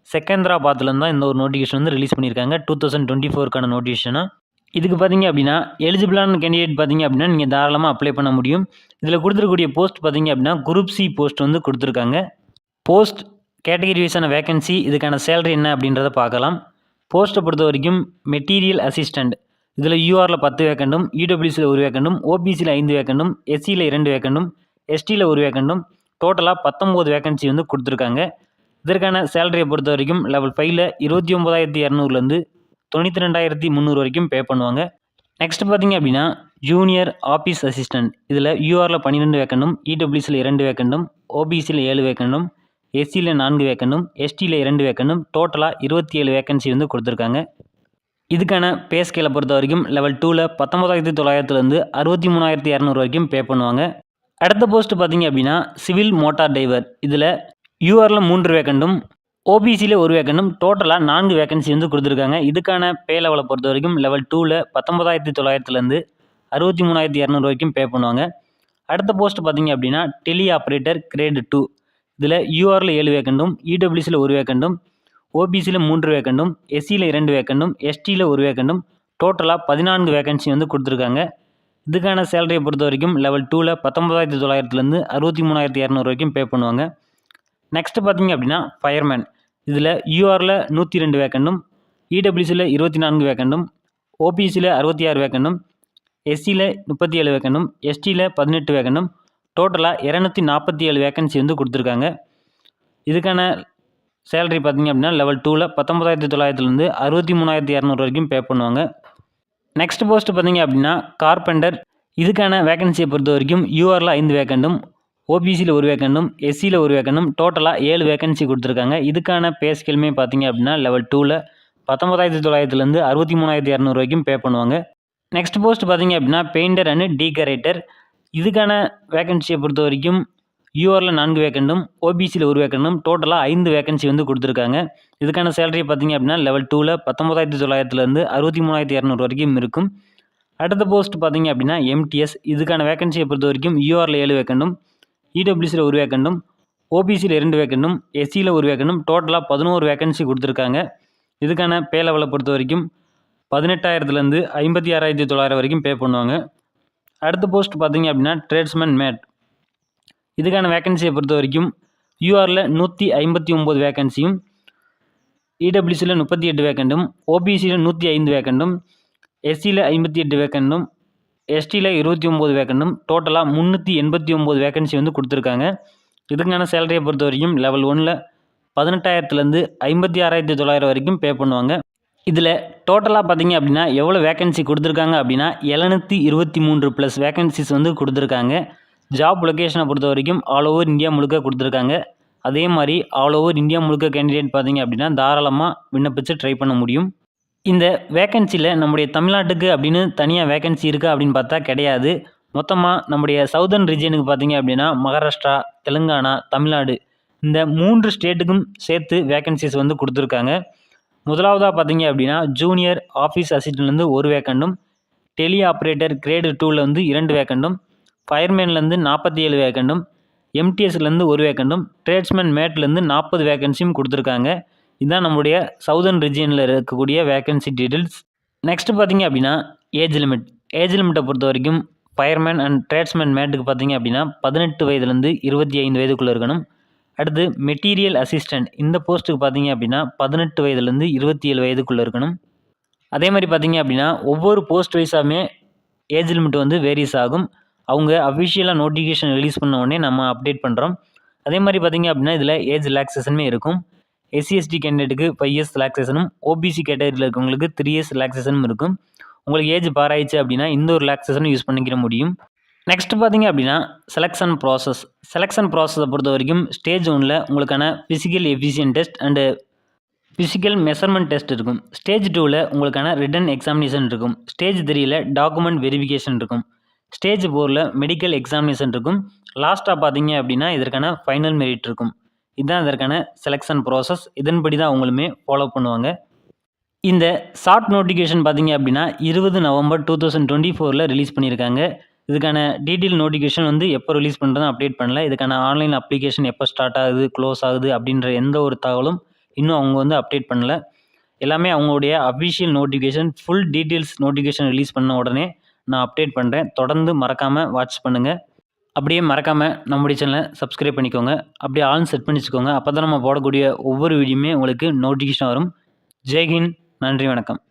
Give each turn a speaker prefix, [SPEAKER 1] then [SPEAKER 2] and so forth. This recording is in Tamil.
[SPEAKER 1] செகந்திராபாத்லேருந்து தான் இந்த ஒரு நோட்டிஃபிகேஷன் வந்து ரிலீஸ் பண்ணியிருக்காங்க 2024க்கான நோட்டிஃபிகேஷனாக. இதுக்கு பார்த்தீங்க அப்படின்னா எலிஜிபிளான கேண்டிடேட் பார்த்தீங்க அப்படின்னா நீங்கள் தாராளமாக அப்ளை பண்ண முடியும். இதில் கொடுத்துருக்கக்கூடிய போஸ்ட் பார்த்தீங்க அப்படின்னா குரூப் சி போஸ்ட் வந்து கொடுத்துருக்காங்க. போஸ்ட் கேட்டகரி வைஸான வேகன்சி, இதுக்கான சேலரி என்ன அப்படின்றத பார்க்கலாம். போஸ்ட்டை பொறுத்த வரைக்கும் மெட்டீரியல் அசிஸ்டண்ட், இதில் யூஆரில் 10 வேக்கண்டும், இடபிள்யூசியில் 1 வேக்கண்டும், ஓபிசியில் 5 வேக்கண்டும், எஸ்சியில் 2 வேக்கண்டும், எஸ்டியில் 1 வேக்கண்டும், டோட்டலாக 19 வேக்கன்சி வந்து கொடுத்துருக்காங்க. இதற்கான சேலரியை பொறுத்த வரைக்கும் லெவல் 5ல் 29,200லேருந்து 92,300 வரைக்கும் பே பண்ணுவாங்க. நெக்ஸ்ட் பார்த்தீங்க அப்படின்னா ஜூனியர் ஆஃபீஸ் அசிஸ்டண்ட், இதில் யூஆரில் 12 வேக்கண்டும், இடபிள்யூசியில் 2 வேக்கண்டும், ஓபிசியில் 7 வேக்கண்டும், எஸ்சியில் 4 வேக்கண்டும், எஸ்டியில் 2 வேக்கண்டும், டோட்டலாக 27 வேக்கன்சி வந்து கொடுத்துருக்காங்க. இதுக்கான பே ஸ்கேலை பொறுத்த வரைக்கும் லெவல் 2ல் 19,900லேருந்து 63,200 வரைக்கும் பே பண்ணுவாங்க. அடுத்த போஸ்ட் பார்த்தீங்க அப்படின்னா சிவில் மோட்டார் டிரைவர், இதில் யூஆரில் 3 வேக்கண்டும், ஓபிசியில் 1 வேக்கண்டும், டோட்டலாக 4 வேக்கன்சி வந்து கொடுத்துருக்காங்க. இதுக்கான பே லெவலை பொறுத்த வரைக்கும் லெவல் 2ல் 19,900லேருந்து 63,200 வரைக்கும் பே பண்ணுவாங்க. அடுத்த போஸ்ட் பார்த்தீங்க அப்படின்னா டெலி ஆப்ரேட்டர் கிரேடு 2, இதில் யூஆரில் 7 வேக்கண்டும், இடபிள்யூசியில் 1 வேக்கண்டும், ஓபிசியில் 3 வேக்கண்டும், எஸ்சியில் 2 வேக்கண்டும், எஸ்டியில் 1 வேக்கண்டும், டோட்டலாக 14 வேக்கன்சி வந்து கொடுத்துருக்காங்க. இதுக்கான சேலரியை பொறுத்த வரைக்கும் லெவல் 2ல் 19,900லேருந்து 63,200 வரைக்கும் பே பண்ணுவாங்க. நெக்ஸ்ட் பார்த்தீங்க அப்படின்னா ஃபயர்மேன், இதில் யூஆரில் 102 வேக்கண்டும், இடபிள்யூசியில் 24 வேக்கண்டும், ஓபிசியில் 66 வேக்கண்டும், எஸ்சியில் 37 வேக்கண்டும், எஸ்டியில் 18 வேக்கண்டும், டோட்டலாக 247 வேக்கன்சி வந்து கொடுத்துருக்காங்க. இதுக்கான சேலரி பார்த்தீங்க அப்படின்னா லெவல் 2ல் 19,900லேருந்து 63,200 வரைக்கும் பே பண்ணுவாங்க. நெக்ஸ்ட் போஸ்ட் பார்த்தீங்க அப்படின்னா கார்பெண்டர், இதுக்கான வேகன்சியை பொறுத்த வரைக்கும் யூஆரில் 5 வேக்கண்டும், ஓபிசியில் 1 வேக்கண்டும், எஸ்சியில் 1 வேக்கண்டும், டோட்டலாக 7 வேக்கன்சி கொடுத்துருக்காங்க. இதுக்கான பே ஸ்கேலுமே பார்த்தீங்க அப்படின்னா லெவல் 2ல் 19,900லேருந்து 63,200 வரைக்கும் பே பண்ணுவாங்க. நெக்ஸ்ட் போஸ்ட் பார்த்தீங்க அப்படின்னா பெயிண்டர் அண்ட் டீகரேட்டர், இதுக்கான வேகன்சியை பொறுத்த வரைக்கும் யூஆரில் 4 வேக்கண்டும், ஓபிசியில் 1 வேக்கண்டும், டோட்டலாக 5 வேக்கன்சி வந்து கொடுத்துருக்காங்க. இதுக்கான சேலரி பார்த்தீங்க அப்படின்னா லெவல் 2ல் 19,900லேருந்து 63,200 வரைக்கும் இருக்கும். அடுத்த போஸ்ட் பார்த்தீங்க அப்படின்னா எம்டிஎஸ், இதுக்கான வேகன்சியை பொறுத்த வரைக்கும் யூஆரில் 7 வேக்கண்டும், இடபிள்யூசியில் 1 வேக்கண்டும், ஓபிசியில் 2 வேக்கண்டும், எஸ்சியில் 1 வேக்கண்டும், டோட்டலாக 11 வேக்கன்சி கொடுத்துருக்காங்க. இதுக்கான பே லெவலை பொறுத்த வரைக்கும் 18,000லேருந்து 56,900 வரைக்கும் பே பண்ணுவாங்க. அடுத்த போஸ்ட் பார்த்தீங்க அப்படின்னா ட்ரேட்ஸ்மேன் மேட், இதுக்கான வேக்கன்சியை பொறுத்த வரைக்கும் யூஆரில் 159 வேக்கன்சியும், இடபிள்யூசியில் 38 வேக்கண்டும், ஓபிசியில் 105 வேக்கண்டும், எஸ்சியில் 58 வேக்கண்டும், எஸ்டியில் 29 வேக்கண்டும், டோட்டலாக 389 வேக்கன்சி வந்து கொடுத்துருக்காங்க. இதுக்கான சேலரியை பொறுத்த வரைக்கும் லெவல் 1ல் 18,000லேருந்து 56,900 வரைக்கும் பே பண்ணுவாங்க. இதில் டோட்டலாக பார்த்தீங்க அப்படின்னா எவ்வளோ வேக்கன்சி கொடுத்துருக்காங்க அப்படின்னா 723 ப்ளஸ் வேக்கன்சிஸ் வந்து கொடுத்துருக்காங்க. ஜாப் லொக்கேஷனை பொறுத்த வரைக்கும் ஆல் ஓவர் இந்தியா முழுக்க கொடுத்துருக்காங்க. அதே மாதிரி ஆல் ஓவர் இந்தியா முழுக்க கேண்டிடேட் பார்த்தீங்க அப்படின்னா தாராளமாக விண்ணப்பிச்சு ட்ரை பண்ண முடியும். இந்த வேக்கன்சியில் நம்முடைய தமிழ்நாட்டுக்கு அப்படின்னு தனியாக வேக்கன்சி இருக்கா அப்படின்னு பார்த்தா கிடையாது. மொத்தமாக நம்முடைய சவுதர்ன் ரீஜனுக்கு பார்த்தீங்க அப்படின்னா மகாராஷ்டிரா, தெலுங்கானா, தமிழ்நாடு இந்த 3 ஸ்டேட்டுக்கும் சேர்த்து வேக்கன்சிஸ் வந்து கொடுத்துருக்காங்க. முதலாவதாக பார்த்தீங்க அப்படின்னா ஜூனியர் ஆஃபீஸ் அசிஸ்டன்ட்லேருந்து 1 வேக்கண்டும், டெலி ஆப்ரேட்டர் கிரேடு 2ல் வந்து 2 வேக்கண்டும், ஃபயர்மேன்லேருந்து 47 வேக்கண்டும், எம்டிஎஸ்லேருந்து 1 வேக்கண்டும், ட்ரேட்ஸ்மேன் மேட்லேருந்து 40 வேக்கன்சியும் கொடுத்துருக்காங்க. இதுதான் நம்மளுடைய சவுதர்ன் ரீஜியனில் இருக்கக்கூடிய வேக்கன்சி டீட்டெயில்ஸ். நெக்ஸ்ட் பார்த்தீங்க அப்படின்னா ஏஜ் லிமிட்டை பொறுத்த வரைக்கும் ஃபயர்மேன் அண்ட் ட்ரேட்ஸ்மேன் மேட்டுக்கு பார்த்தீங்க அப்படின்னா 18 வயதுலேருந்து 25 வயதுக்குள்ளே இருக்கணும். அடுத்து மெட்டீரியல் அசிஸ்டண்ட், இந்த போஸ்ட்டுக்கு பார்த்தீங்க அப்படின்னா 18 வயதுலேருந்து 27 வயதுக்குள்ளே இருக்கணும். அதே மாதிரி பார்த்தீங்க அப்படின்னா ஒவ்வொரு போஸ்ட் வைஸாமே ஏஜ் லிமிட் வந்து வேரியஸ் ஆகும். அவங்க அஃபிஷியலாக நோட்டிஃபிகேஷன் ரிலீஸ் பண்ண உடனே நம்ம அப்டேட் பண்ணுறோம். அதே மாதிரி பார்த்தீங்க அப்படின்னா இதில் ஏஜ் ரிலாக்ஸேஷனுமே இருக்கும். எஸ்சி/எஸ்டி கேண்டிடேட்டுக்கு 5 இயர்ஸ் ரிலாக்ஸேஷனும், ஓபிசி கேட்டகரியில் இருக்கவங்களுக்கு 3 இயர்ஸ் ரிலாக்ஸேஷனும் இருக்கும். உங்களுக்கு ஏஜ் பாராயிடுச்சு அப்படின்னா இந்த ஒரு ரிலாக்ஸேஷனும் யூஸ் பண்ணிக்கிற முடியும். நெக்ஸ்ட் பார்த்தீங்க அப்படின்னா செலெக்ஷன் ப்ராசஸை பொறுத்த வரைக்கும் ஸ்டேஜ் 1ல் உங்களுக்கான physical efficient test and physical measurement test இருக்கும். ஸ்டேஜ் 2ல் உங்களுக்கான ரிட்டன் எக்ஸாமினேஷன் இருக்கும். ஸ்டேஜ் 3ல் டாக்குமெண்ட் வெரிஃபிகேஷன் இருக்கும். ஸ்டேஜ் 4ல் மெடிக்கல் எக்ஸாமினேஷன் இருக்கும். லாஸ்ட்டாக பார்த்தீங்க அப்படின்னா இதற்கான ஃபைனல் மெரிட் இருக்கும். இதுதான் இதற்கான செலெக்ஷன் ப்ராசஸ். இதன்படி தான் அவங்களுமே ஃபாலோ பண்ணுவாங்க. இந்த ஷார்ட் நோட்டிஃபிகேஷன் பார்த்தீங்க அப்படின்னா 20 நவம்பர் 2024ல் ரிலீஸ் பண்ணியிருக்காங்க. இதுக்கான டீட்டெயில் நோட்டிஃபிகேஷன் வந்து எப்போ ரிலீஸ் பண்ணுறதுன்னு அப்டேட் பண்ணல. இதுக்கான ஆன்லைன் அப்ளிகேஷன் எப்போ ஸ்டார்ட் ஆகுது, க்ளோஸ் ஆகுது அப்படின்ற எந்த ஒரு தகவலும் இன்னும் அவங்க வந்து அப்டேட் பண்ணல. எல்லாமே அவங்களுடைய official notification full details notification release பண்ண உடனே நான் அப்டேட் பண்ணுறேன். தொடர்ந்து மறக்காமல் வாட்ச் பண்ணுங்கள். அப்படியே மறக்காமல் நம்முடைய சேனலை சப்ஸ்கிரைப் பண்ணிக்கோங்க. அப்படியே ஆல் செட் பண்ணி வச்சுக்கோங்க. அப்போ தான் நம்ம போடக்கூடிய ஒவ்வொரு வீடியோமே உங்களுக்கு நோட்டிஃபிகேஷன் வரும். ஜெய்ஹிந்த். நன்றி, வணக்கம்.